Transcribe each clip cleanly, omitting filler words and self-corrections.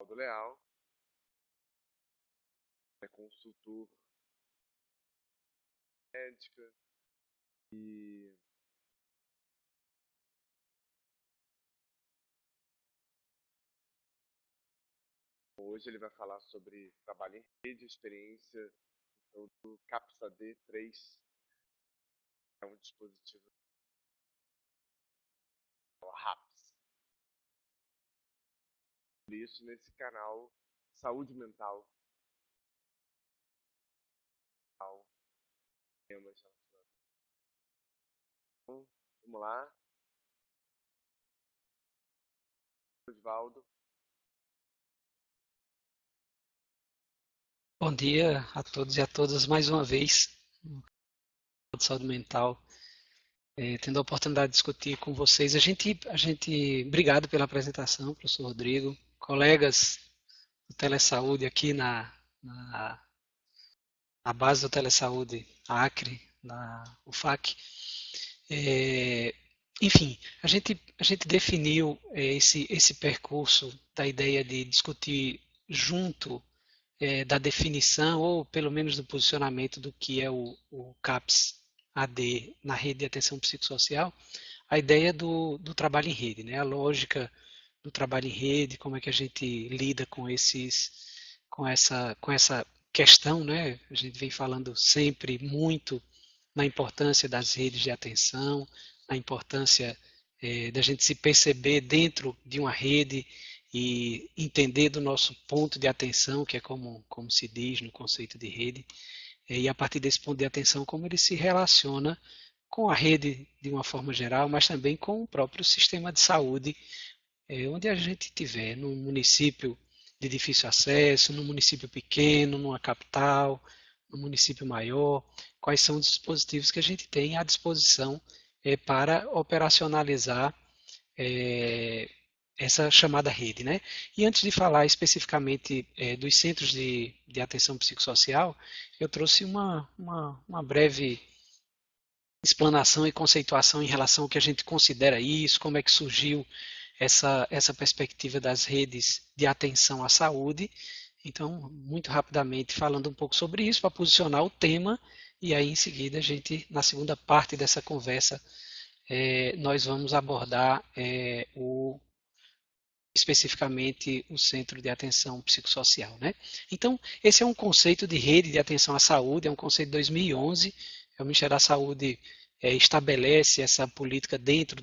Osvaldo Leal, é consultor médica e hoje ele vai falar sobre trabalho em rede, experiência do CAPS-AD 3, é um dispositivo RAPS. Por isso, nesse canal Saúde Mental, temas relacionados. Então, vamos lá. Osvaldo. Bom dia a todos e a todas mais uma vez, de saúde mental, tendo a oportunidade de discutir com vocês. Obrigado pela apresentação, professor Rodrigo, colegas do Telesaúde aqui na, na base do Telesaúde Acre, na UFAC. Enfim, a gente definiu esse percurso da ideia de discutir junto da definição, ou pelo menos do posicionamento do que é o CAPS-AD na rede de atenção psicossocial, a ideia do trabalho em rede, né? A lógica do trabalho em rede, como é que a gente lida com essa questão, né? A gente vem falando sempre muito na importância das redes de atenção, na importância da gente se perceber dentro de uma rede e entender do nosso ponto de atenção, que é como se diz no conceito de rede, e a partir desse ponto de atenção, como ele se relaciona com a rede de uma forma geral, mas também com o próprio sistema de saúde, onde a gente tiver, num município de difícil acesso, num município pequeno, numa capital, num município maior, quais são os dispositivos que a gente tem à disposição para operacionalizar essa chamada rede, né? E antes de falar especificamente dos centros de atenção psicossocial, eu trouxe uma breve explanação e conceituação em relação ao que a gente considera isso, como é que surgiu essa perspectiva das redes de atenção à saúde. Então, muito rapidamente, falando um pouco sobre isso, para posicionar o tema, e aí em seguida a gente, na segunda parte dessa conversa, nós vamos abordar especificamente o Centro de Atenção Psicossocial, né? Então, esse é um conceito de rede de atenção à saúde, é um conceito de 2011, o Ministério da Saúde estabelece essa política dentro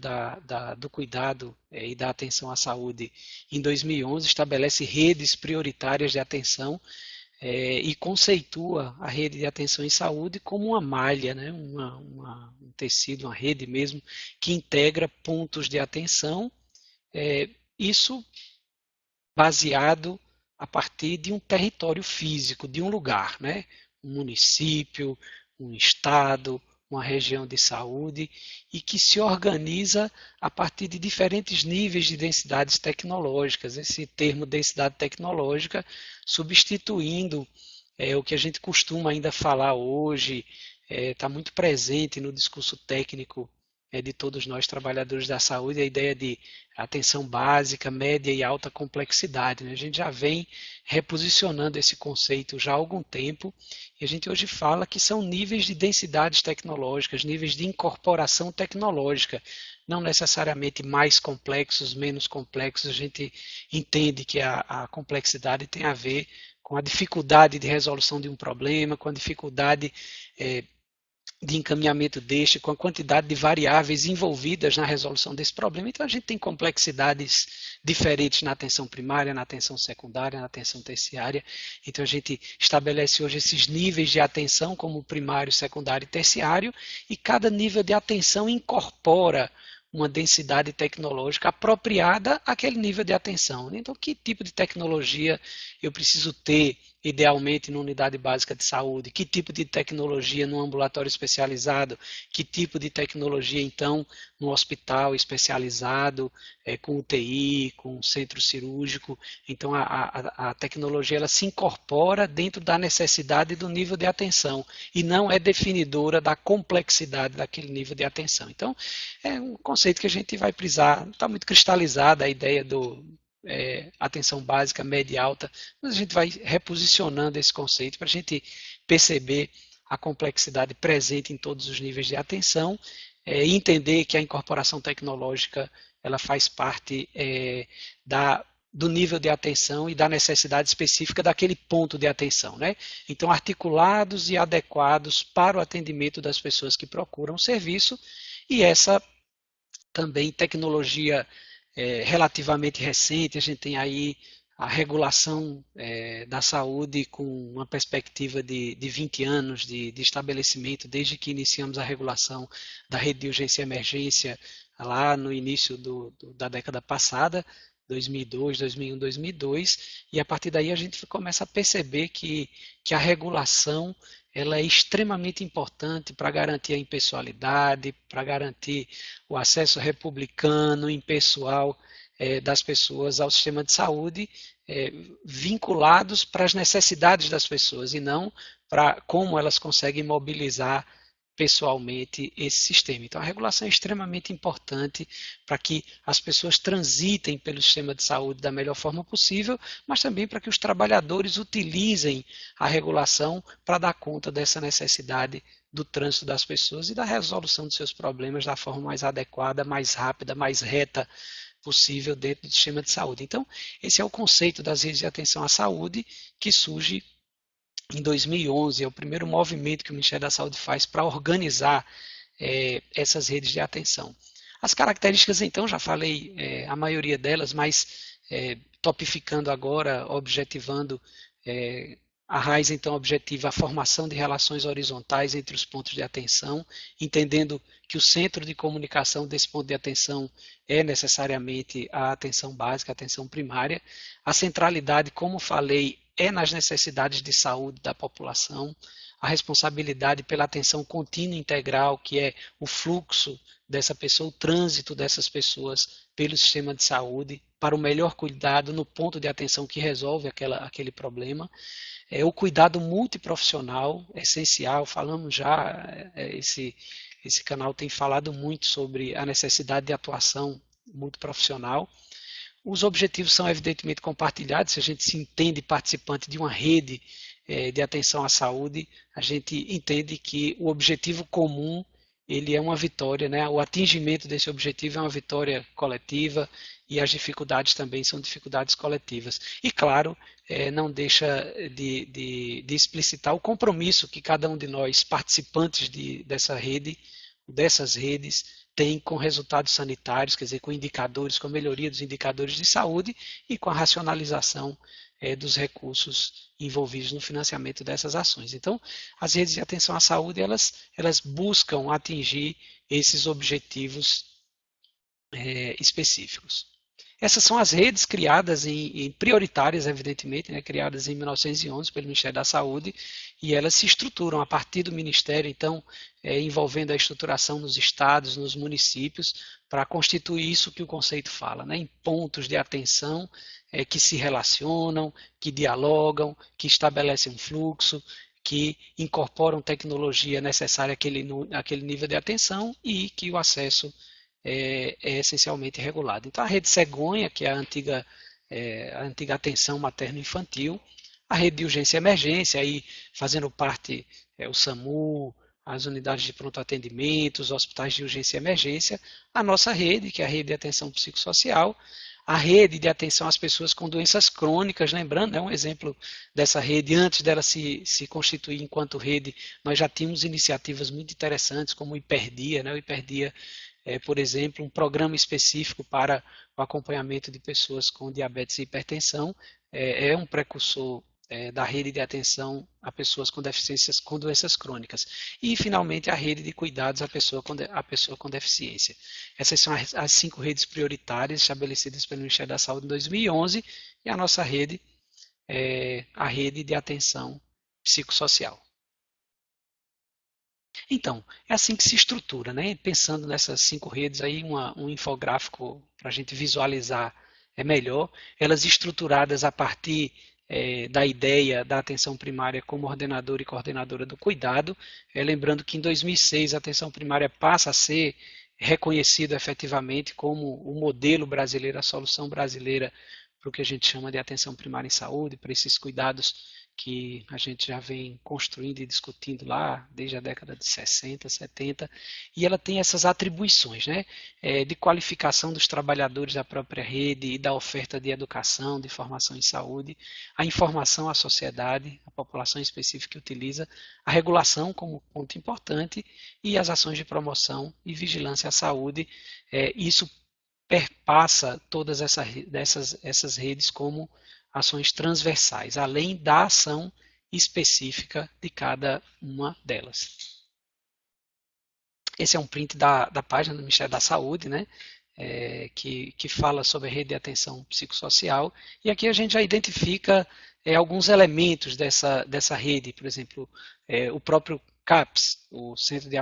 do cuidado e da atenção à saúde em 2011, estabelece redes prioritárias de atenção e conceitua a rede de atenção em saúde como uma malha, né? Um tecido, uma rede mesmo, que integra pontos de atenção, isso baseado a partir de um território físico, de um lugar, né? Um município, um estado, uma região de saúde, e que se organiza a partir de diferentes níveis de densidades tecnológicas. Esse termo densidade tecnológica substituindo o que a gente costuma ainda falar hoje, está muito presente no discurso técnico de todos nós trabalhadores da saúde, a ideia de atenção básica, média e alta complexidade, né? A gente já vem reposicionando esse conceito já há algum tempo, e a gente hoje fala que são níveis de densidades tecnológicas, níveis de incorporação tecnológica, não necessariamente mais complexos, menos complexos. A gente entende que a complexidade tem a ver com a dificuldade de resolução de um problema, com a dificuldade de encaminhamento deste, com a quantidade de variáveis envolvidas na resolução desse problema. Então, a gente tem complexidades diferentes na atenção primária, na atenção secundária, na atenção terciária. Então, a gente estabelece hoje esses níveis de atenção como primário, secundário e terciário, e cada nível de atenção incorpora uma densidade tecnológica apropriada àquele nível de atenção. Então, que tipo de tecnologia eu preciso ter, idealmente, numa unidade básica de saúde? Que tipo de tecnologia no ambulatório especializado? Que tipo de tecnologia, então, no hospital especializado, com UTI, com centro cirúrgico? Então, a tecnologia ela se incorpora dentro da necessidade do nível de atenção e não é definidora da complexidade daquele nível de atenção. Então, é um conceito que a gente vai precisar, está muito cristalizada a ideia atenção básica, média e alta, mas a gente vai reposicionando esse conceito para a gente perceber a complexidade presente em todos os níveis de atenção e entender que a incorporação tecnológica ela faz parte do nível de atenção e da necessidade específica daquele ponto de atenção, né? Então, articulados e adequados para o atendimento das pessoas que procuram serviço, e essa também tecnologia relativamente recente, a gente tem aí a regulação da saúde com uma perspectiva de 20 anos de estabelecimento, desde que iniciamos a regulação da rede de urgência e emergência lá no início da década passada, 2002, 2001, 2002, e a partir daí a gente começa a perceber que a regulação ela é extremamente importante para garantir a impessoalidade, para garantir o acesso republicano, impessoal das pessoas ao sistema de saúde, vinculados para as necessidades das pessoas e não para como elas conseguem mobilizar pessoalmente esse sistema. Então, a regulação é extremamente importante para que as pessoas transitem pelo sistema de saúde da melhor forma possível, mas também para que os trabalhadores utilizem a regulação para dar conta dessa necessidade do trânsito das pessoas e da resolução dos seus problemas da forma mais adequada, mais rápida, mais reta possível dentro do sistema de saúde. Então, esse é o conceito das redes de atenção à saúde que surge em 2011, é o primeiro movimento que o Ministério da Saúde faz para organizar essas redes de atenção. As características, então, já falei a maioria delas, mas topificando agora, objetivando, a RAIS, então, objetiva a formação de relações horizontais entre os pontos de atenção, entendendo que o centro de comunicação desse ponto de atenção é necessariamente a atenção básica, a atenção primária. A centralidade, como falei, é nas necessidades de saúde da população, a responsabilidade pela atenção contínua e integral, que é o fluxo dessa pessoa, o trânsito dessas pessoas pelo sistema de saúde, para o melhor cuidado no ponto de atenção que resolve aquele problema. O cuidado multiprofissional, essencial, falamos já, esse canal tem falado muito sobre a necessidade de atuação multiprofissional. Os objetivos são evidentemente compartilhados, se a gente se entende participante de uma rede de atenção à saúde, a gente entende que o objetivo comum ele é uma vitória, né? O atingimento desse objetivo é uma vitória coletiva e as dificuldades também são dificuldades coletivas. E claro, não deixa de explicitar o compromisso que cada um de nós, participantes dessas redes, tem com resultados sanitários, quer dizer, com indicadores, com a melhoria dos indicadores de saúde e com a racionalização dos recursos envolvidos no financiamento dessas ações. Então, as redes de atenção à saúde, elas buscam atingir esses objetivos específicos. Essas são as redes criadas em prioritárias, evidentemente, né, criadas em 1911 pelo Ministério da Saúde, e elas se estruturam a partir do Ministério, então, envolvendo a estruturação nos estados, nos municípios, para constituir isso que o conceito fala, né, em pontos de atenção que se relacionam, que dialogam, que estabelecem um fluxo, que incorporam tecnologia necessária àquele nível de atenção e que o acesso é essencialmente regulado. Então, a rede cegonha, que é a antiga atenção materno-infantil, a rede de urgência e emergência, aí fazendo parte o SAMU, as unidades de pronto atendimento, os hospitais de urgência e emergência, a nossa rede, que é a rede de atenção psicossocial, a rede de atenção às pessoas com doenças crônicas, lembrando, um exemplo dessa rede, antes dela se constituir enquanto rede, nós já tínhamos iniciativas muito interessantes, como o Hiperdia, né? O Hiperdia por exemplo, um programa específico para o acompanhamento de pessoas com diabetes e hipertensão, é um precursor da rede de atenção a pessoas com deficiências, com doenças crônicas. E, finalmente, a rede de cuidados à pessoa com deficiência. Essas são as 5 redes prioritárias estabelecidas pelo Ministério da Saúde em 2011, e a nossa rede é a rede de atenção psicossocial. Então, é assim que se estrutura, né? Pensando nessas 5 redes aí, um infográfico para a gente visualizar é melhor, elas estruturadas a partir da ideia da atenção primária como ordenadora e coordenadora do cuidado, lembrando que em 2006 a atenção primária passa a ser reconhecida efetivamente como o modelo brasileiro, a solução brasileira o que a gente chama de atenção primária em saúde, para esses cuidados que a gente já vem construindo e discutindo lá desde a década de 60, 70, e ela tem essas atribuições, né, de qualificação dos trabalhadores da própria rede e da oferta de educação, de formação em saúde, a informação à sociedade, a população específica que utiliza, a regulação como ponto importante e as ações de promoção e vigilância à saúde. Isso perpassa todas essas redes como ações transversais, além da ação específica de cada uma delas. Esse é um print da página do Ministério da Saúde, né, que fala sobre a rede de atenção psicossocial, e aqui a gente já identifica alguns elementos dessa rede, por exemplo, o próprio CAPS, o Centro de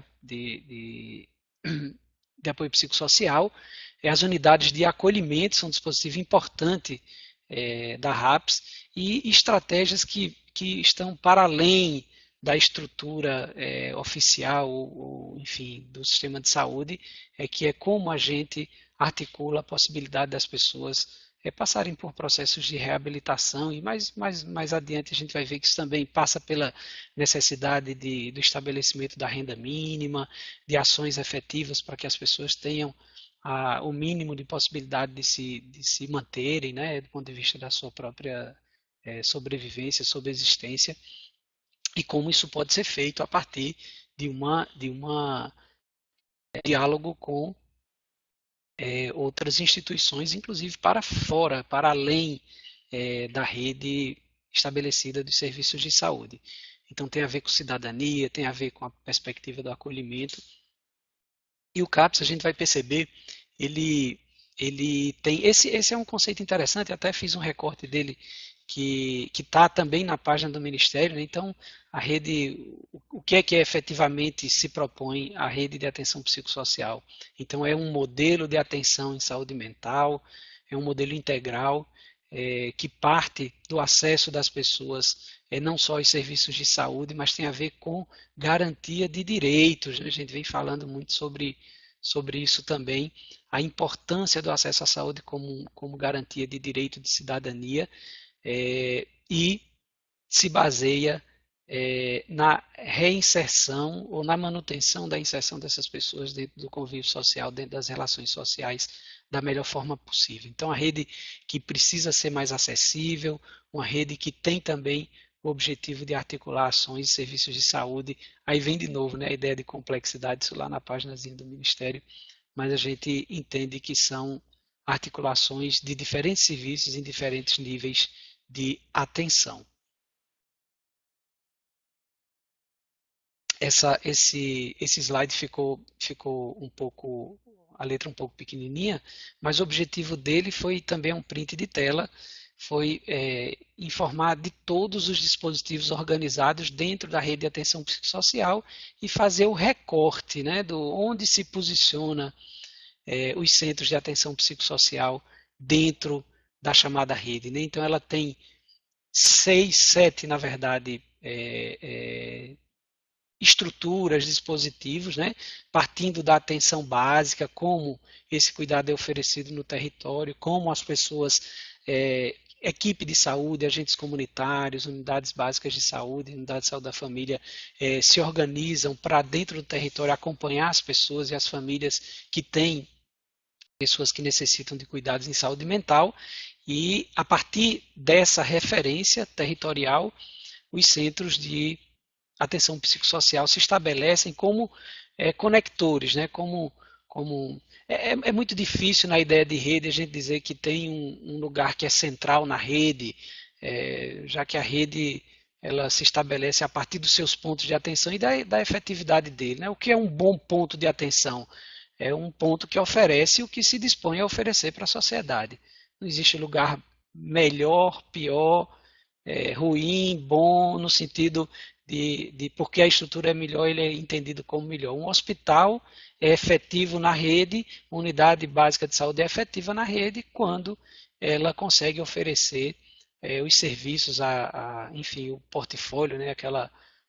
Apoio Psicossocial, as unidades de acolhimento são um dispositivo importante da RAPS, e estratégias que estão para além da estrutura oficial, ou, enfim, do sistema de saúde, que é como a gente articula a possibilidade das pessoas passarem por processos de reabilitação, e mais adiante a gente vai ver que isso também passa pela necessidade do estabelecimento da renda mínima, de ações efetivas para que as pessoas tenham o mínimo de possibilidade de se manterem, né, do ponto de vista da sua própria sobrevivência, sobreexistência, e como isso pode ser feito a partir de uma diálogo com outras instituições, inclusive para fora, para além da rede estabelecida dos serviços de saúde. Então tem a ver com cidadania, tem a ver com a perspectiva do acolhimento. E o CAPS, a gente vai perceber, ele tem, esse é um conceito interessante, até fiz um recorte dele que está também na página do Ministério, né? Então a rede, o que é efetivamente se propõe a rede de atenção psicossocial? Então é um modelo de atenção em saúde mental, é um modelo integral, que parte do acesso das pessoas, não só aos serviços de saúde, mas tem a ver com garantia de direitos. A gente vem falando muito sobre isso também, a importância do acesso à saúde como garantia de direito de cidadania, e se baseia na reinserção ou na manutenção da inserção dessas pessoas dentro do convívio social, dentro das relações sociais, da melhor forma possível. Então, a rede que precisa ser mais acessível, uma rede que tem também o objetivo de articular ações e serviços de saúde. Aí vem de novo, né, a ideia de complexidade, isso lá na páginazinha do Ministério, mas a gente entende que são articulações de diferentes serviços em diferentes níveis de atenção. Esse slide ficou um pouco, a letra um pouco pequenininha, mas o objetivo dele foi também um print de tela, foi informar de todos os dispositivos organizados dentro da rede de atenção psicossocial e fazer o recorte, né, do onde se posiciona os centros de atenção psicossocial dentro da chamada rede, né? Então ela tem 6, 7, na verdade, estruturas, dispositivos, né? Partindo da atenção básica, como esse cuidado é oferecido no território, como as pessoas, equipe de saúde, agentes comunitários, unidades básicas de saúde, unidade de saúde da família, se organizam para dentro do território acompanhar as pessoas e as famílias que têm pessoas que necessitam de cuidados em saúde mental, e a partir dessa referência territorial, os centros de atenção psicossocial se estabelecem como conectores, né? É muito difícil na ideia de rede a gente dizer que tem um lugar que é central na rede, já que a rede ela se estabelece a partir dos seus pontos de atenção e da efetividade dele, né? O que é um bom ponto de atenção? É um ponto que oferece o que se dispõe a oferecer para a sociedade. Não existe lugar melhor, pior, ruim, bom, no sentido de porque a estrutura é melhor, ele é entendido como melhor. Um hospital é efetivo na rede, uma unidade básica de saúde é efetiva na rede quando ela consegue oferecer os serviços, enfim, o portfólio, né,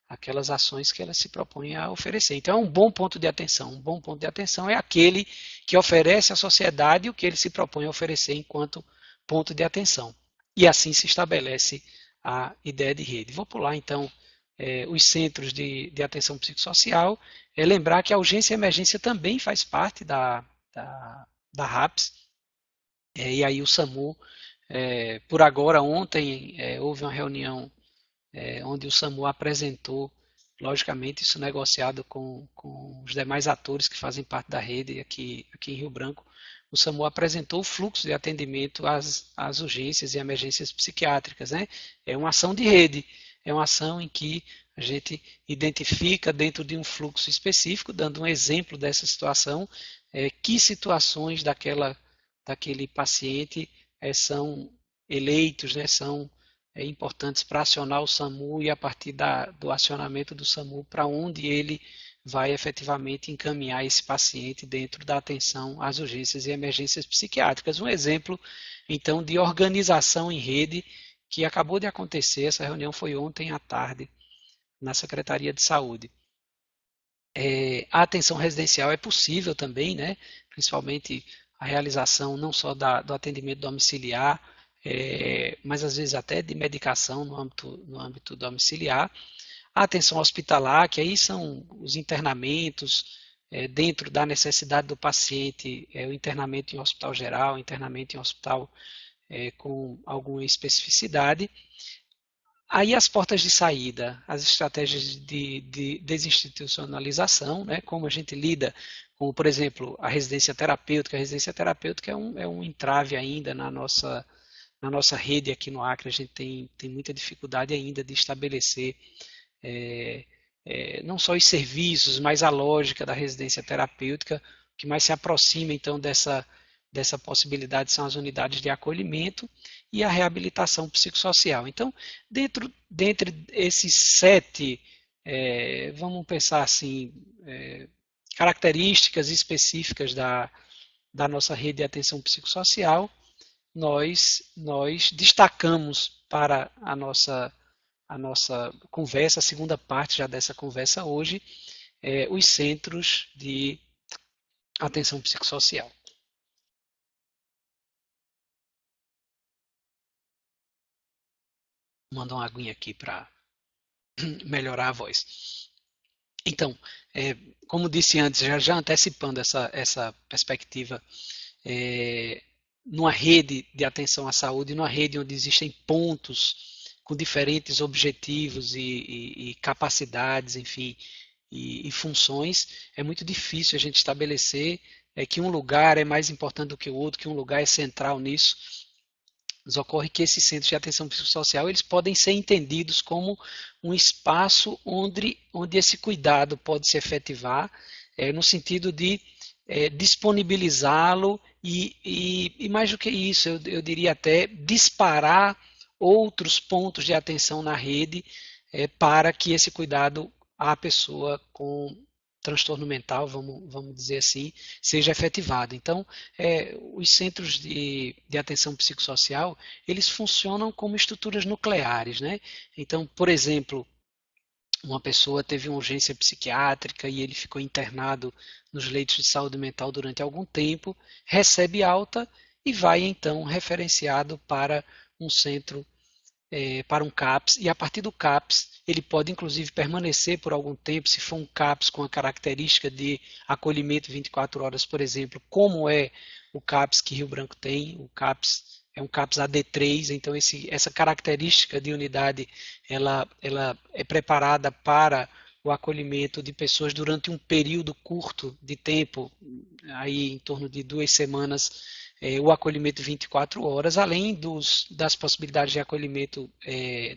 aquelas ações que ela se propõe a oferecer. Então é um bom ponto de atenção. Um bom ponto de atenção é aquele que oferece à sociedade o que ele se propõe a oferecer enquanto ponto de atenção. E assim se estabelece a ideia de rede. Vou pular então os centros de atenção psicossocial. Lembrar que a urgência e emergência também faz parte da RAPS. E aí o SAMU, por agora, ontem houve uma reunião onde o SAMU apresentou, logicamente isso negociado com os demais atores que fazem parte da rede aqui em Rio Branco. O SAMU apresentou o fluxo de atendimento às urgências e emergências psiquiátricas, né? É uma ação de rede, é uma ação em que a gente identifica dentro de um fluxo específico, dando um exemplo dessa situação, que situações daquele paciente são eleitos, né, são importantes para acionar o SAMU e a partir do acionamento do SAMU para onde ele vai efetivamente encaminhar esse paciente dentro da atenção às urgências e emergências psiquiátricas. Um exemplo, então, de organização em rede que acabou de acontecer, essa reunião foi ontem à tarde na Secretaria de Saúde. A atenção residencial é possível também, né? Principalmente a realização não só do atendimento domiciliar, mas às vezes até de medicação no âmbito domiciliar. A atenção hospitalar, que aí são os internamentos, dentro da necessidade do paciente, o internamento em hospital geral, internamento em hospital com alguma especificidade. Aí as portas de saída, as estratégias de desinstitucionalização, né, como a gente lida com, por exemplo, a residência terapêutica. A residência terapêutica é um entrave ainda na nossa rede aqui no Acre. A gente tem muita dificuldade ainda de estabelecer não só os serviços, mas a lógica da residência terapêutica. O que mais se aproxima então dessa possibilidade são as unidades de acolhimento e a reabilitação psicossocial. Então, dentre esses 7, vamos pensar assim, características específicas da nossa rede de atenção psicossocial, nós destacamos para a nossa conversa, a segunda parte já dessa conversa hoje, os centros de atenção psicossocial. Vou mandar uma aguinha aqui para melhorar a voz. Então, como disse antes, já antecipando essa perspectiva, numa rede de atenção à saúde, numa rede onde existem pontos com diferentes objetivos e capacidades, enfim, e funções, é muito difícil a gente estabelecer que um lugar é mais importante do que o outro, que um lugar é central nisso. Mas ocorre que esses centros de atenção psicossocial eles podem ser entendidos como um espaço onde esse cuidado pode se efetivar, no sentido de disponibilizá-lo e mais do que isso, eu diria até disparar outros pontos de atenção na rede para que esse cuidado à pessoa com transtorno mental, vamos dizer assim, seja efetivado. Então, os centros de atenção psicossocial, eles funcionam como estruturas nucleares, né? Então, por exemplo, uma pessoa teve uma urgência psiquiátrica e ele ficou internado nos leitos de saúde mental durante algum tempo, recebe alta e vai então referenciado para um centro, para um CAPS, e a partir do CAPS ele pode inclusive permanecer por algum tempo, se for um CAPS com a característica de acolhimento 24 horas, por exemplo, como é o CAPS que Rio Branco tem. O CAPS é um CAPS AD3, então essa característica de unidade ela é preparada para o acolhimento de pessoas durante um período curto de tempo, aí em torno de 2 semanas, o acolhimento 24 horas, além das possibilidades de acolhimento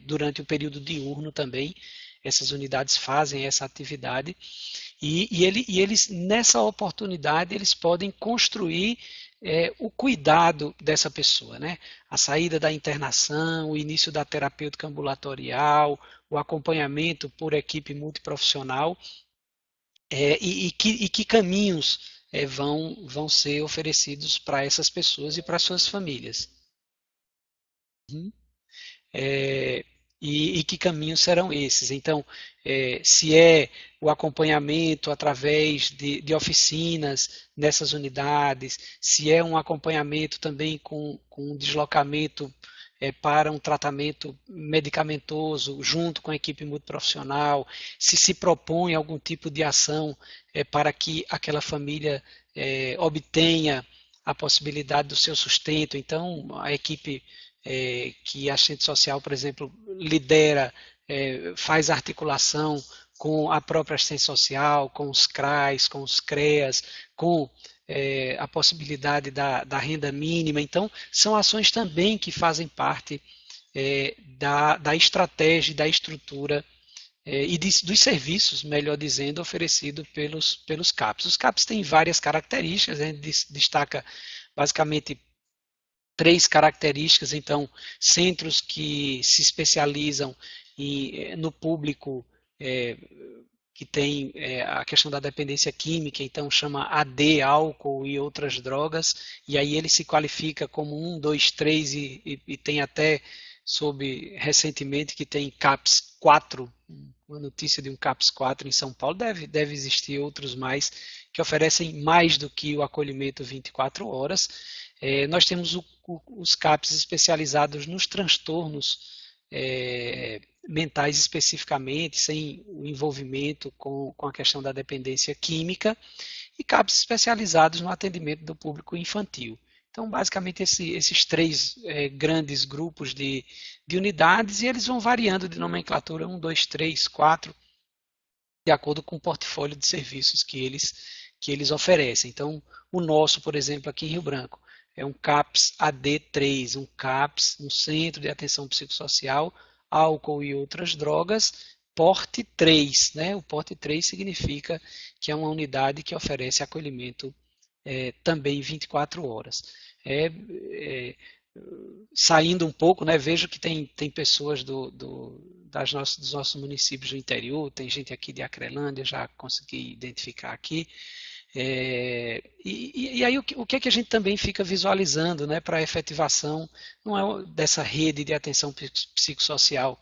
durante o período diurno também. Essas unidades fazem essa atividade e eles, nessa oportunidade, eles podem construir o cuidado dessa pessoa, né? A saída da internação, o início da terapêutica ambulatorial, o acompanhamento por equipe multiprofissional e que caminhos vão ser oferecidos para essas pessoas e para suas famílias. e que caminhos serão esses. Então, se é o acompanhamento através de oficinas nessas unidades, se é um acompanhamento também com deslocamento para um tratamento medicamentoso junto com a equipe multiprofissional, se propõe algum tipo de ação para que aquela família obtenha a possibilidade do seu sustento. Então, a equipe que a assistente social, por exemplo, lidera, faz articulação com a própria assistência social, com os CRAs, com os CREAs, com a possibilidade da renda mínima. Então, são ações também que fazem parte da estratégia e da estrutura e dos serviços, melhor dizendo, oferecidos pelos CAPs. Os CAPs têm várias características, a gente destaca basicamente 3 características. Então, centros que se especializam no público que tem a questão da dependência química, então chama AD, álcool e outras drogas, e aí ele se qualifica como 1, 2, 3 e tem até, soube recentemente, que tem CAPS 4, uma notícia de um CAPS 4 em São Paulo, deve existir outros mais, que oferecem mais do que o acolhimento 24 horas. Nós temos os CAPs especializados nos transtornos mentais especificamente, sem o envolvimento com a questão da dependência química, e CAPs especializados no atendimento do público infantil. Então, basicamente, esses 3 grandes grupos de unidades, e eles vão variando de nomenclatura 1, 2, 3, 4, de acordo com o portfólio de serviços que eles oferecem. Então, o nosso, por exemplo, aqui em Rio Branco, é um CAPS AD3, um CAPS, um Centro de Atenção Psicossocial, Álcool e Outras Drogas, porte 3. Né? O porte 3 significa que é uma unidade que oferece acolhimento também 24 horas. Saindo um pouco, né, vejo que tem pessoas dos nossos municípios do interior, tem gente aqui de Acrelândia, já consegui identificar aqui. E aí o que é que a gente também fica visualizando, né, para a efetivação não é dessa rede de atenção psicossocial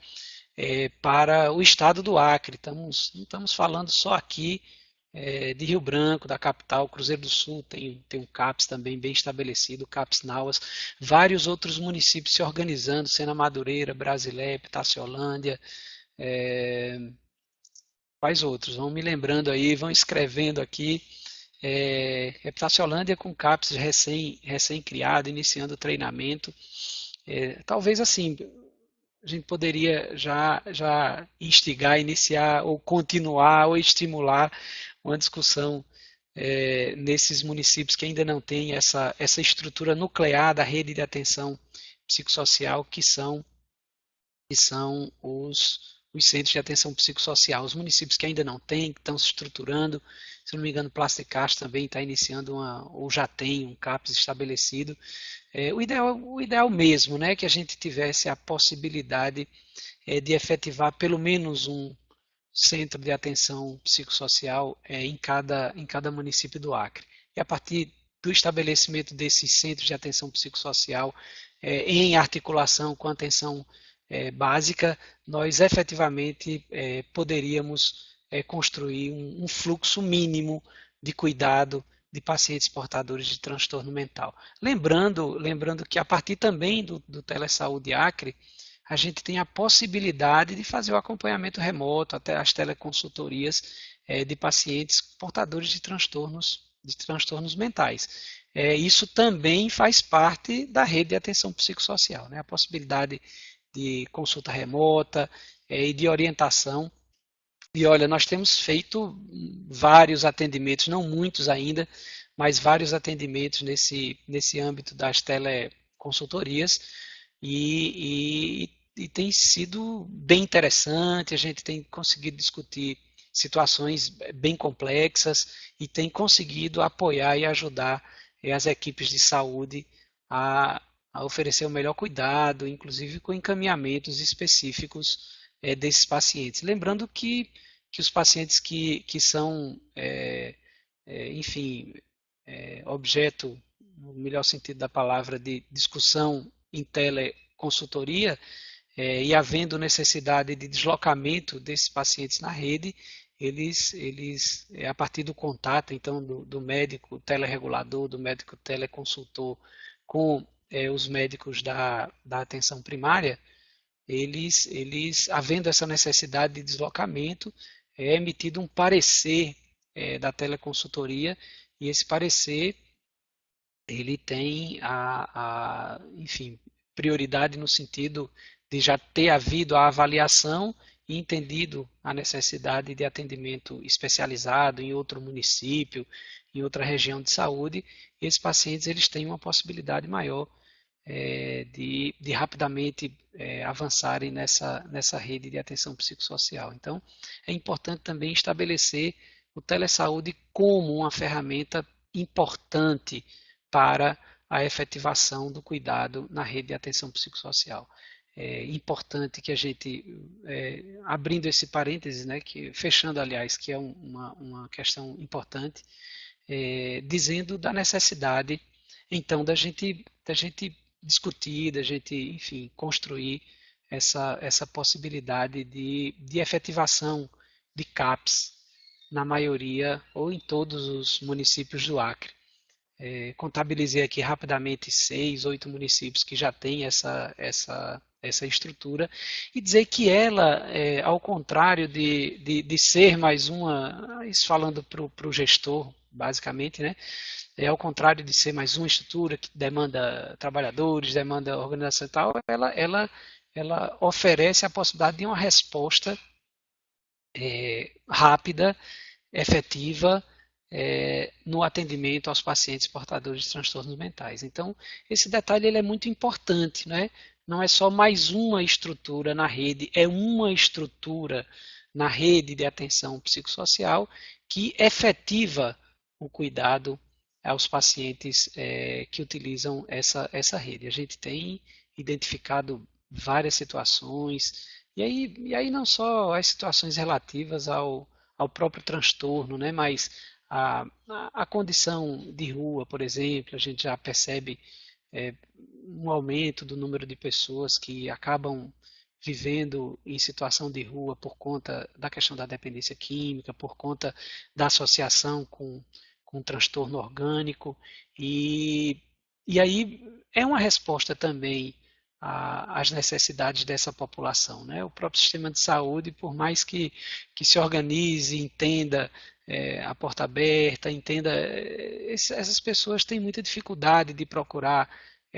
para o estado do Acre. Não estamos falando só aqui de Rio Branco, da capital. Cruzeiro do Sul tem um CAPS também bem estabelecido, o CAPS Nauas, vários outros municípios se organizando, Sena Madureira, Brasilé, Pitaciolândia, quais outros? Vão me lembrando aí, vão escrevendo aqui. Pitaciolândia com CAPS recém-criado, iniciando o treinamento. Talvez assim, a gente poderia já instigar, iniciar, ou continuar, ou estimular uma discussão nesses municípios que ainda não têm essa estrutura nuclear da rede de atenção psicossocial, que são os centros de atenção psicossocial. Os municípios que ainda não têm, que estão se estruturando, se não me engano, Plástico de Castro também está iniciando ou já tem um CAPS estabelecido. O ideal mesmo, né, que a gente tivesse a possibilidade de efetivar pelo menos um centro de atenção psicossocial em cada município do Acre. E a partir do estabelecimento desses centros de atenção psicossocial em articulação com a atenção básica, nós efetivamente poderíamos construir um fluxo mínimo de cuidado de pacientes portadores de transtorno mental. Lembrando que a partir também do Telesaúde Acre, a gente tem a possibilidade de fazer o acompanhamento remoto, até as teleconsultorias de pacientes portadores de transtornos mentais. Isso também faz parte da rede de atenção psicossocial, né? A possibilidade de consulta remota e de orientação. E olha, nós temos feito vários atendimentos, não muitos ainda, mas vários atendimentos nesse âmbito das teleconsultorias e tem sido bem interessante. A gente tem conseguido discutir situações bem complexas e tem conseguido apoiar e ajudar as equipes de saúde a oferecer o melhor cuidado, inclusive com encaminhamentos específicos desses pacientes. Lembrando que os pacientes que são, enfim, objeto, no melhor sentido da palavra, de discussão em teleconsultoria, e havendo necessidade de deslocamento desses pacientes na rede, eles a partir do contato, então, do médico teleregulador, do médico teleconsultor com os médicos da atenção primária, havendo essa necessidade de deslocamento, é emitido um parecer da teleconsultoria, e esse parecer ele tem enfim, prioridade no sentido de já ter havido a avaliação e entendido a necessidade de atendimento especializado em outro município, em outra região de saúde. Esses pacientes eles têm uma possibilidade maior de rapidamente avançarem nessa rede de atenção psicossocial. Então, é importante também estabelecer o telesaúde como uma ferramenta importante para a efetivação do cuidado na rede de atenção psicossocial. É importante que a gente, abrindo esse parênteses, né, fechando, aliás, que é uma questão importante, dizendo da necessidade, então, da gente discutir, da gente, enfim, construir essa possibilidade de efetivação de CAPs na maioria ou em todos os municípios do Acre. Contabilizei aqui rapidamente 6, 8 municípios que já têm essa estrutura, e dizer que ela, ao contrário de ser mais uma, isso falando para o gestor, basicamente, né, ao contrário de ser mais uma estrutura que demanda trabalhadores, demanda organização e tal, ela oferece a possibilidade de uma resposta rápida, efetiva, no atendimento aos pacientes portadores de transtornos mentais. Então, esse detalhe ele é muito importante, né? Não é só mais uma estrutura na rede, é uma estrutura na rede de atenção psicossocial que efetiva o cuidado aos pacientes que utilizam essa rede. A gente tem identificado várias situações, e aí não só as situações relativas ao próprio transtorno, né, mas a condição de rua, por exemplo, a gente já percebe um aumento do número de pessoas que acabam vivendo em situação de rua por conta da questão da dependência química, por conta da associação com transtorno orgânico, e aí é uma resposta também às necessidades dessa população, né? O próprio sistema de saúde, por mais que se organize, entenda a porta aberta, entenda, essas pessoas têm muita dificuldade de procurar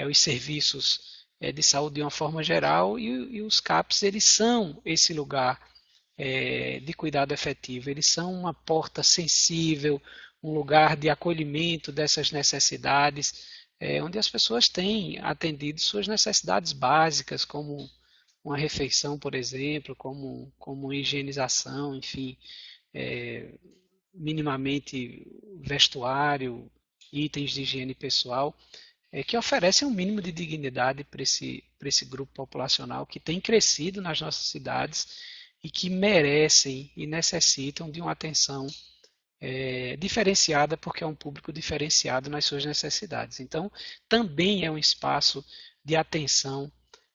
os serviços de saúde de uma forma geral, e os CAPs eles são esse lugar de cuidado efetivo, eles são uma porta sensível, um lugar de acolhimento dessas necessidades, onde as pessoas têm atendido suas necessidades básicas, como uma refeição, por exemplo, como higienização, enfim, minimamente vestuário, itens de higiene pessoal, que oferecem um mínimo de dignidade para esse grupo populacional que tem crescido nas nossas cidades e que merecem e necessitam de uma atenção diferenciada, porque é um público diferenciado nas suas necessidades. Então, também é um espaço de atenção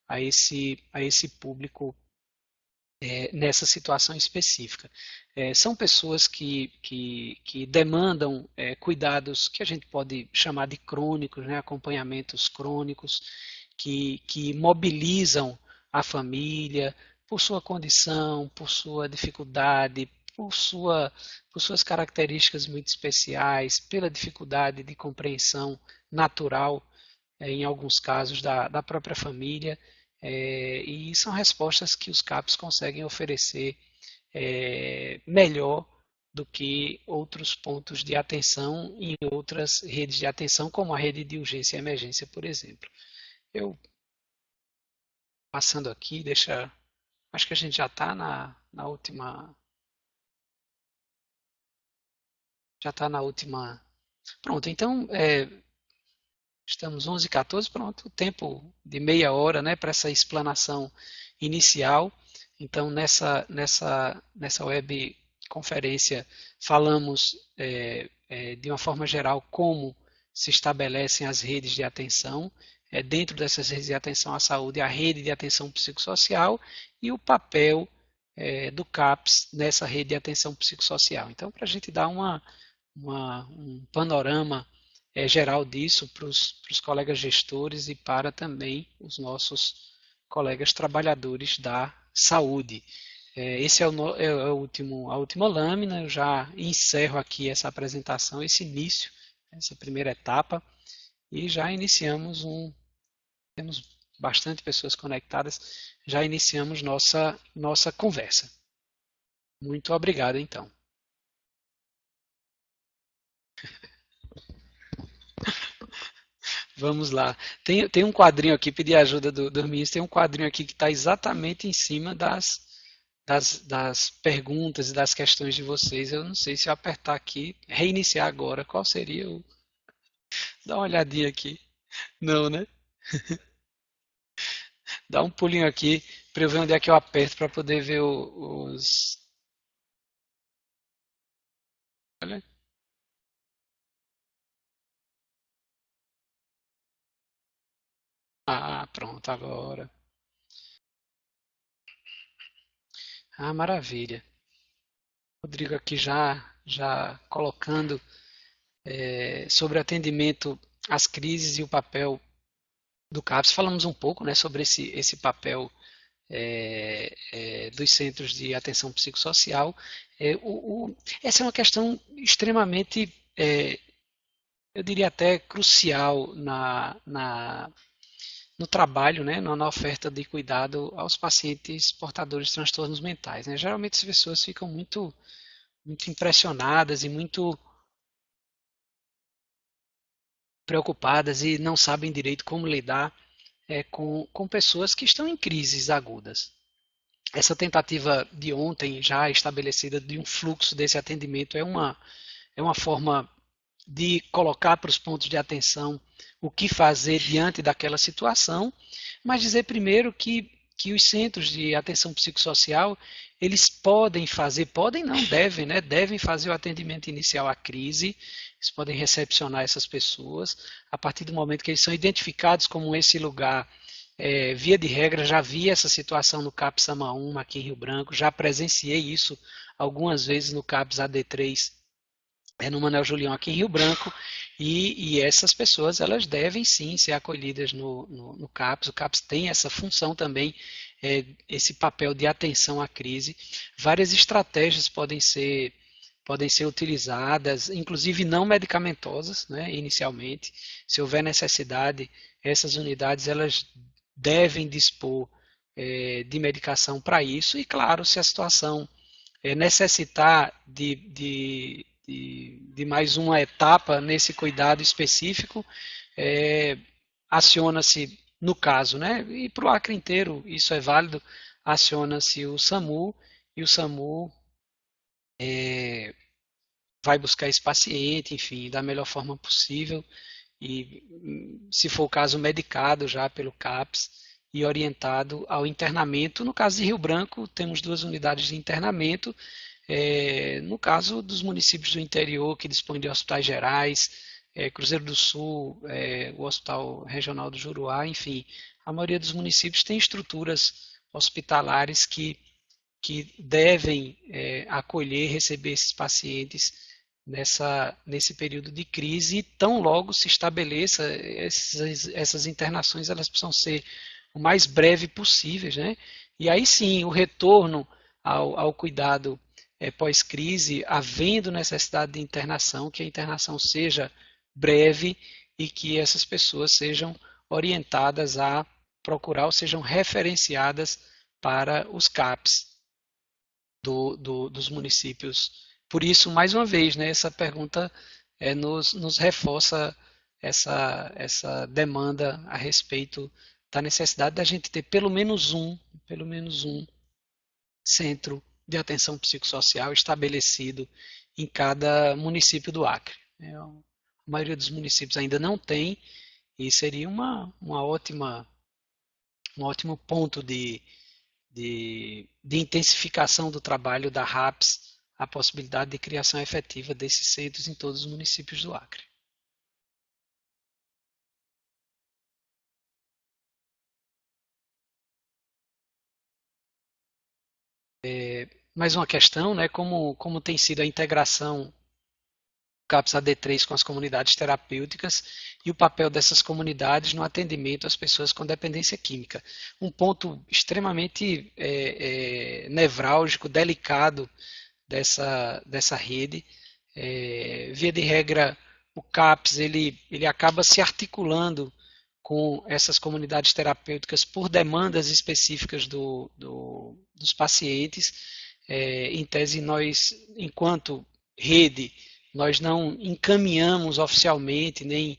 a esse público nessa situação específica. São pessoas que demandam cuidados que a gente pode chamar de crônicos, né, acompanhamentos crônicos, que mobilizam a família por sua condição, por sua dificuldade, por suas características muito especiais, pela dificuldade de compreensão natural, em alguns casos, da própria família, e são respostas que os CAPs conseguem oferecer melhor do que outros pontos de atenção em outras redes de atenção, como a rede de urgência e emergência, por exemplo. Eu, passando aqui, acho que a gente já está na última. Já está na última. Pronto, então estamos 11h14, pronto, o tempo de meia hora, né, para essa explanação inicial. Então, nessa web conferência, falamos de uma forma geral como se estabelecem as redes de atenção, dentro dessas redes de atenção à saúde, a rede de atenção psicossocial e o papel do CAPS nessa rede de atenção psicossocial. Então, para a gente dar um panorama geral disso para os colegas gestores e para também os nossos colegas trabalhadores da saúde. Esse é a última lâmina, eu já encerro aqui essa apresentação, esse início, essa primeira etapa, e já iniciamos temos bastante pessoas conectadas, já iniciamos nossa conversa. Muito obrigado, então. Vamos lá. Tem um quadrinho aqui, pedi ajuda dos meninos, tem um quadrinho aqui que está exatamente em cima das perguntas e das questões de vocês. Eu não sei se eu apertar aqui, reiniciar agora, qual seria o... Dá uma olhadinha aqui. Não, né? Dá um pulinho aqui para eu ver onde é que eu aperto para poder ver os... Olha. Ah, pronto, agora. Ah, maravilha. Rodrigo aqui já colocando sobre atendimento às crises e o papel do CAPS. Falamos um pouco, né, sobre esse papel dos centros de atenção psicossocial. Essa é uma questão extremamente, eu diria até crucial no trabalho, né, na oferta de cuidado aos pacientes portadores de transtornos mentais. Né? Geralmente as pessoas ficam muito impressionadas e muito preocupadas e não sabem direito como lidar com pessoas que estão em crises agudas. Essa tentativa de ontem, já estabelecida, de um fluxo desse atendimento, é uma forma de colocar para os pontos de atenção o que fazer diante daquela situação, mas dizer primeiro que os centros de atenção psicossocial, eles podem não, devem, né? Devem fazer o atendimento inicial à crise, eles podem recepcionar essas pessoas, a partir do momento que eles são identificados como esse lugar, via de regra, já vi essa situação no CAPS AMA1 aqui em Rio Branco, já presenciei isso algumas vezes no CAPS AD3 no Manuel Julião aqui em Rio Branco, e essas pessoas elas devem sim ser acolhidas no CAPS. O CAPS tem essa função também, esse papel de atenção à crise. Várias estratégias podem ser utilizadas, inclusive não medicamentosas, né, inicialmente. Se houver necessidade, essas unidades elas devem dispor de medicação para isso, e claro, se a situação necessitar de mais uma etapa nesse cuidado específico, aciona-se, no caso, né, e para o Acre inteiro isso é válido, aciona-se o SAMU, e o SAMU vai buscar esse paciente, enfim, da melhor forma possível, e, se for o caso, medicado já pelo CAPS e orientado ao internamento. No caso de Rio Branco, temos 2 unidades de internamento. No caso dos municípios do interior que dispõem de hospitais gerais, Cruzeiro do Sul, o Hospital Regional do Juruá, enfim, a maioria dos municípios tem estruturas hospitalares que devem acolher, receber esses pacientes nesse período de crise, e tão logo se estabeleça essas internações, elas precisam ser o mais breve possíveis, né? E aí sim, o retorno ao cuidado pós-crise, havendo necessidade de internação, que a internação seja breve e que essas pessoas sejam orientadas a procurar ou sejam referenciadas para os CAPs dos municípios. Por isso, mais uma vez, né, essa pergunta nos reforça essa demanda a respeito da necessidade da gente ter pelo menos um centro de atenção psicossocial estabelecido em cada município do Acre. A maioria dos municípios ainda não tem, e seria um ótimo ponto de intensificação do trabalho da RAPS, a possibilidade de criação efetiva desses centros em todos os municípios do Acre. Mais uma questão, né, como tem sido a integração do CAPS AD3 com as comunidades terapêuticas e o papel dessas comunidades no atendimento às pessoas com dependência química. Um ponto extremamente nevrálgico, delicado dessa rede. Via de regra, o CAPS ele acaba se articulando com essas comunidades terapêuticas por demandas específicas dos pacientes. Em tese, nós, enquanto rede, nós não encaminhamos oficialmente, nem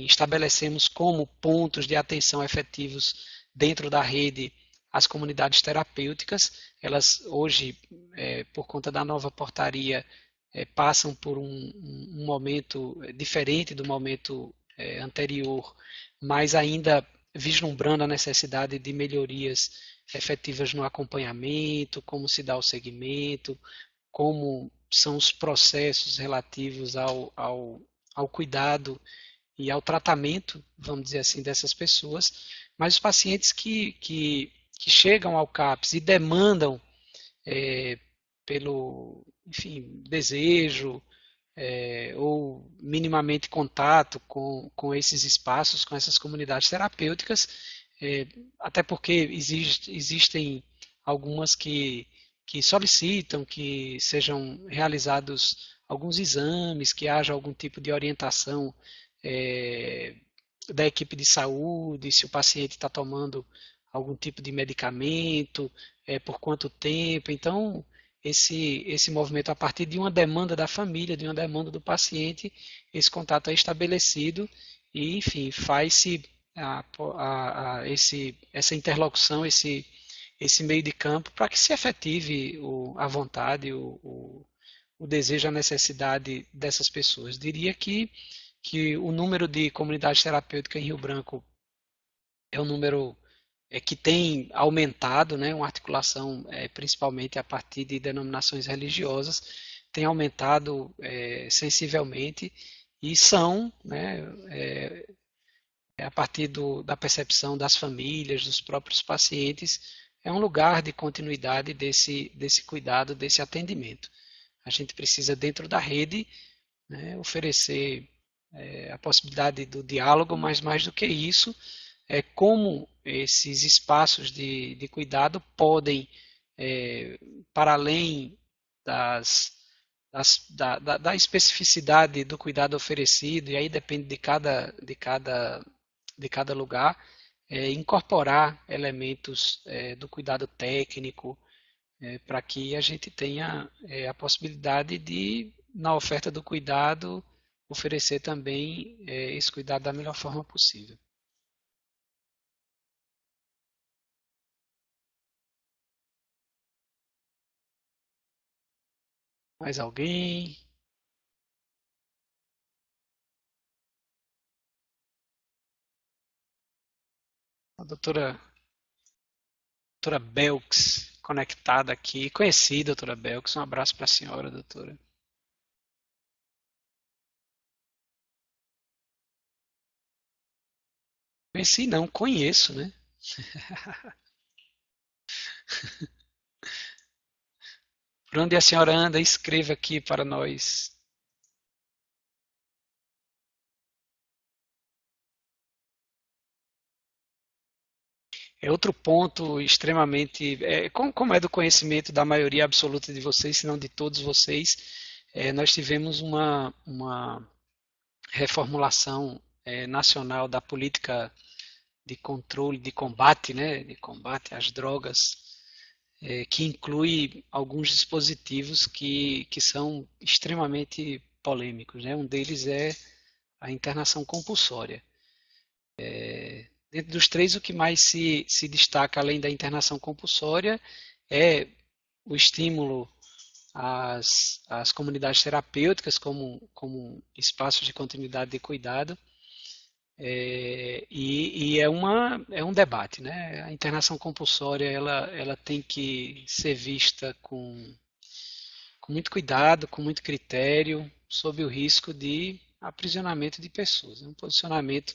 estabelecemos como pontos de atenção efetivos dentro da rede as comunidades terapêuticas. Elas hoje, por conta da nova portaria, passam por um momento diferente do momento anterior, mas ainda vislumbrando a necessidade de melhorias efetivas no acompanhamento, como se dá o segmento, como são os processos relativos ao cuidado e ao tratamento, vamos dizer assim, dessas pessoas, mas os pacientes que chegam ao CAPS e demandam pelo, enfim, desejo ou minimamente contato com esses espaços, com essas comunidades terapêuticas, até porque existem algumas que solicitam que sejam realizados alguns exames, que haja algum tipo de orientação da equipe de saúde, se o paciente está tomando algum tipo de medicamento, por quanto tempo. Então, esse movimento, a partir de uma demanda da família, de uma demanda do paciente, esse contato é estabelecido e, enfim, faz-se essa interlocução, esse meio de campo para que se efetive a vontade, o desejo, a necessidade dessas pessoas. Diria que o número de comunidades terapêuticas em Rio Branco é um número que tem aumentado, né, uma articulação principalmente a partir de denominações religiosas, tem aumentado sensivelmente e são, né, a partir da percepção das famílias, dos próprios pacientes, é um lugar de continuidade desse cuidado, desse atendimento. A gente precisa, dentro da rede, né, oferecer a possibilidade do diálogo, mas mais do que isso, como esses espaços de cuidado podem, para além da especificidade do cuidado oferecido, e aí depende de cada lugar, incorporar elementos do cuidado técnico, para que a gente tenha a possibilidade de, na oferta do cuidado, oferecer também esse cuidado da melhor forma possível. Mais alguém? A doutora Belks, conectada aqui. Conheci, doutora Belks. Um abraço para a senhora, doutora. Conheci não, conheço, né? Por onde a senhora anda, escreva aqui para nós. É outro ponto extremamente, como é do conhecimento da maioria absoluta de vocês, se não de todos vocês, nós tivemos uma reformulação nacional da política de controle, de combate, né, de combate às drogas, que inclui alguns dispositivos que são extremamente polêmicos, né? Um deles é a internação compulsória. Dentro dos três, o que mais se destaca, além da internação compulsória, é o estímulo às comunidades terapêuticas como espaços de continuidade de cuidado. E é um debate, né? A internação compulsória ela tem que ser vista com muito cuidado, com muito critério, sob o risco de aprisionamento de pessoas. É um posicionamento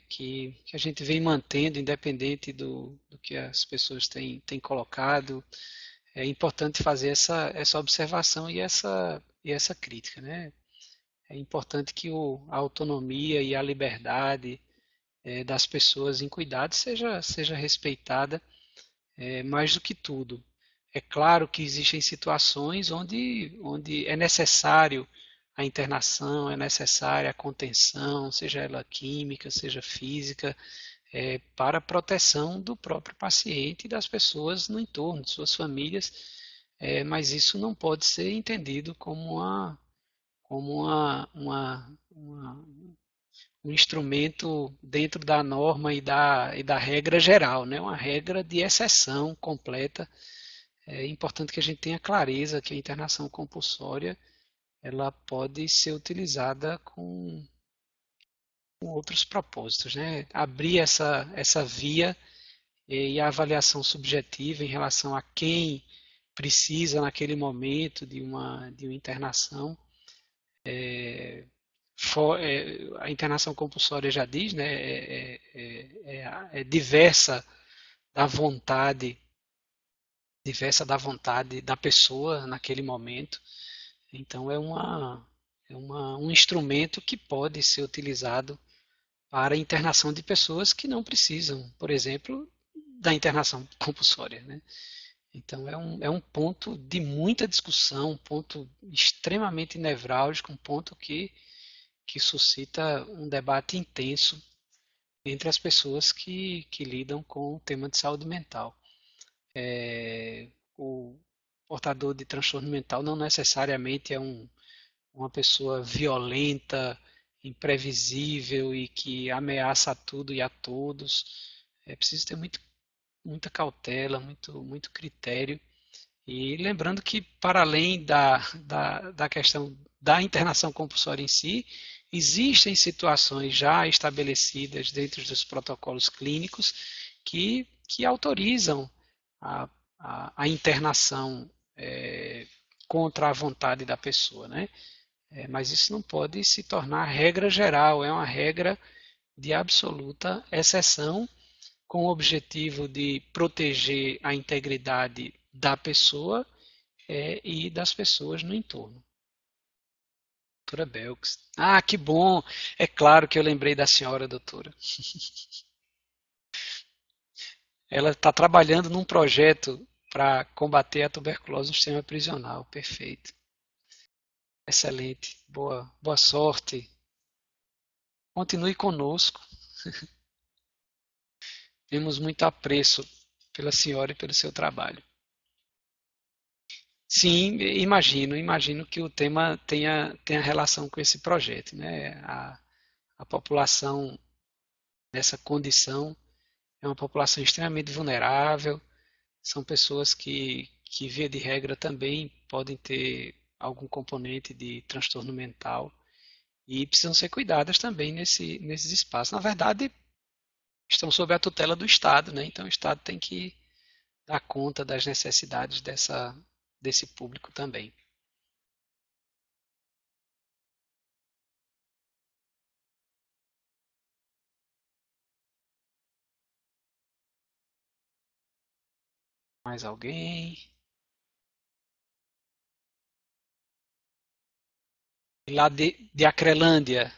que a gente vem mantendo, independente do que as pessoas têm colocado. É importante fazer essa observação e essa crítica, né? É importante que a autonomia e a liberdade das pessoas em cuidado seja respeitada mais do que tudo. É claro que existem situações onde é necessário a internação, é necessária a contenção, seja ela química, seja física, para a proteção do próprio paciente e das pessoas no entorno, de suas famílias, mas isso não pode ser entendido como um instrumento dentro da norma e da regra geral, né? Uma regra de exceção completa. É importante que a gente tenha clareza que a internação compulsória ela pode ser utilizada com outros propósitos, né? Abrir essa via e a avaliação subjetiva em relação a quem precisa naquele momento de uma internação. A internação compulsória já diz, né, é da vontade, diversa da vontade da pessoa naquele momento. Então um instrumento que pode ser utilizado para a internação de pessoas que não precisam, por exemplo, da internação compulsória, né? Então é um ponto de muita discussão, um ponto extremamente nevrálgico, um ponto que suscita um debate intenso entre as pessoas que lidam com o tema de saúde mental. O portador de transtorno mental não necessariamente é uma pessoa violenta, imprevisível e que ameaça a tudo e a todos. É preciso ter muita cautela, muito critério. E lembrando que, para além da questão da internação compulsória em si, existem situações já estabelecidas dentro dos protocolos clínicos que autorizam a, a internação contra a vontade da pessoa, né? Mas isso não pode se tornar regra geral, é uma regra de absoluta exceção, com o objetivo de proteger a integridade da pessoa e das pessoas no entorno. Doutora Belks. Ah, que bom! É claro que eu lembrei da senhora, doutora. Ela está trabalhando num projeto para combater a tuberculose no sistema prisional. Perfeito. Excelente. Boa sorte. Continue conosco. Temos muito apreço pela senhora e pelo seu trabalho. Sim, imagino que o tema tenha relação com esse projeto, né? A população nessa condição é uma população extremamente vulnerável, são pessoas que via de regra, também podem ter algum componente de transtorno mental e precisam ser cuidadas também nesses espaços. Na verdade, estão sob a tutela do Estado, né? Então o Estado tem que dar conta das necessidades desse público também. Mais alguém? Lá de Acrelândia.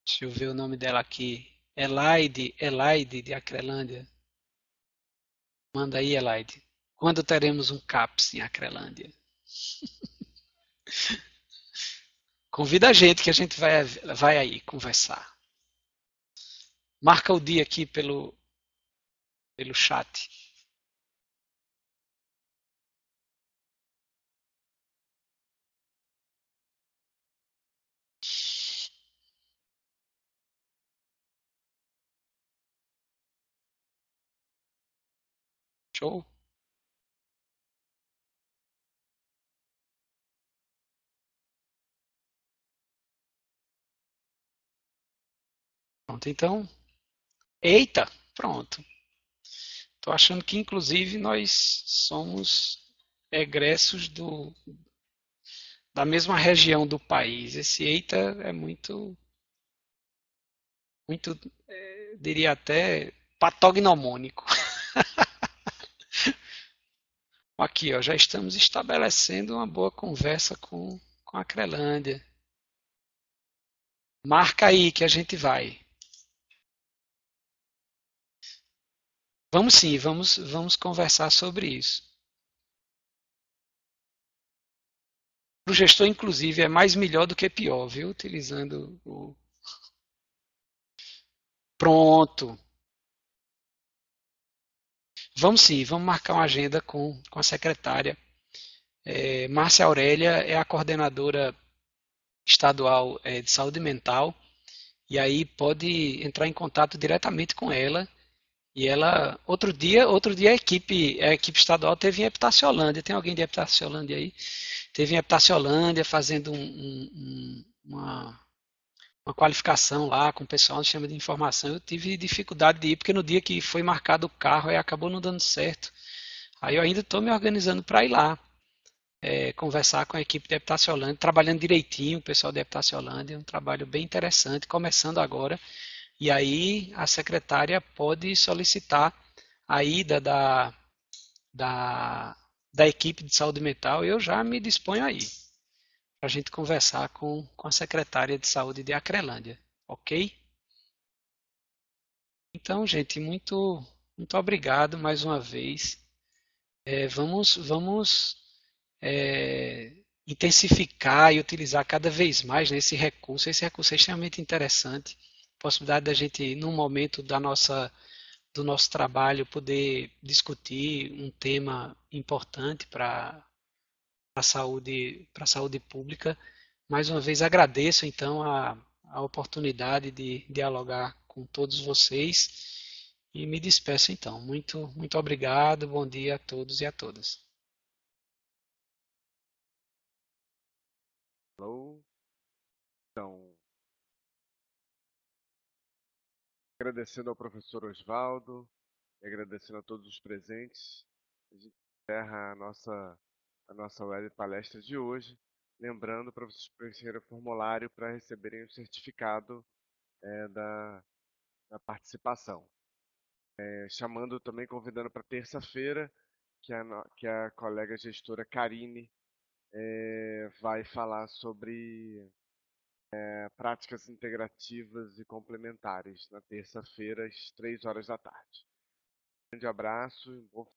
Deixa eu ver o nome dela aqui. Elaide de Acrelândia. Manda aí, Elaide. Quando teremos um CAPS em Acrelândia? Convida a gente que a gente vai aí conversar. Marca o dia aqui pelo chat. Show? Pronto, então. Eita, pronto. Tô achando que inclusive nós somos egressos da mesma região do país. Esse eita é muito, diria até patognomônico. Aqui, ó, já estamos estabelecendo uma boa conversa com a Crelândia. Marca aí que a gente vai. Vamos sim, vamos conversar sobre isso. Para o gestor, inclusive, é mais melhor do que pior, viu? Utilizando o. Pronto. Vamos sim, vamos marcar uma agenda com a secretária. Márcia Aurélia é a coordenadora estadual de saúde mental, e aí pode entrar em contato diretamente com ela. E ela, outro dia a equipe estadual teve em Epitaciolândia. Tem alguém de Epitaciolândia aí? Teve em Epitaciolândia fazendo uma qualificação lá com o pessoal do sistema de informação. Eu tive dificuldade de ir, porque no dia que foi marcado o carro, aí acabou não dando certo. Aí eu ainda estou me organizando para ir lá, conversar com a equipe de Epitaciolândia, trabalhando direitinho, o pessoal de Epitaciolândia, um trabalho bem interessante, começando agora. E aí a secretária pode solicitar a ida da, da equipe de saúde mental. Eu já me disponho aí para a gente conversar com a secretária de saúde de Acrelândia, ok? Então, gente, muito obrigado mais uma vez. Vamos intensificar e utilizar cada vez mais, né, esse recurso. Esse recurso é extremamente interessante. Possibilidade da gente, num momento do nosso trabalho, poder discutir um tema importante para a saúde pública. Mais uma vez agradeço então a oportunidade de dialogar com todos vocês e me despeço então. Muito obrigado, bom dia a todos e a todas. Alô? Então, agradecendo ao professor Osvaldo e agradecendo a todos os presentes, a gente encerra a nossa web palestra de hoje. Lembrando para vocês preencherem o formulário para receberem o certificado da participação. Chamando também, convidando para terça-feira, que a colega gestora Karine vai falar sobre práticas integrativas e complementares na terça-feira, às 3 horas da tarde. Um grande abraço e um bom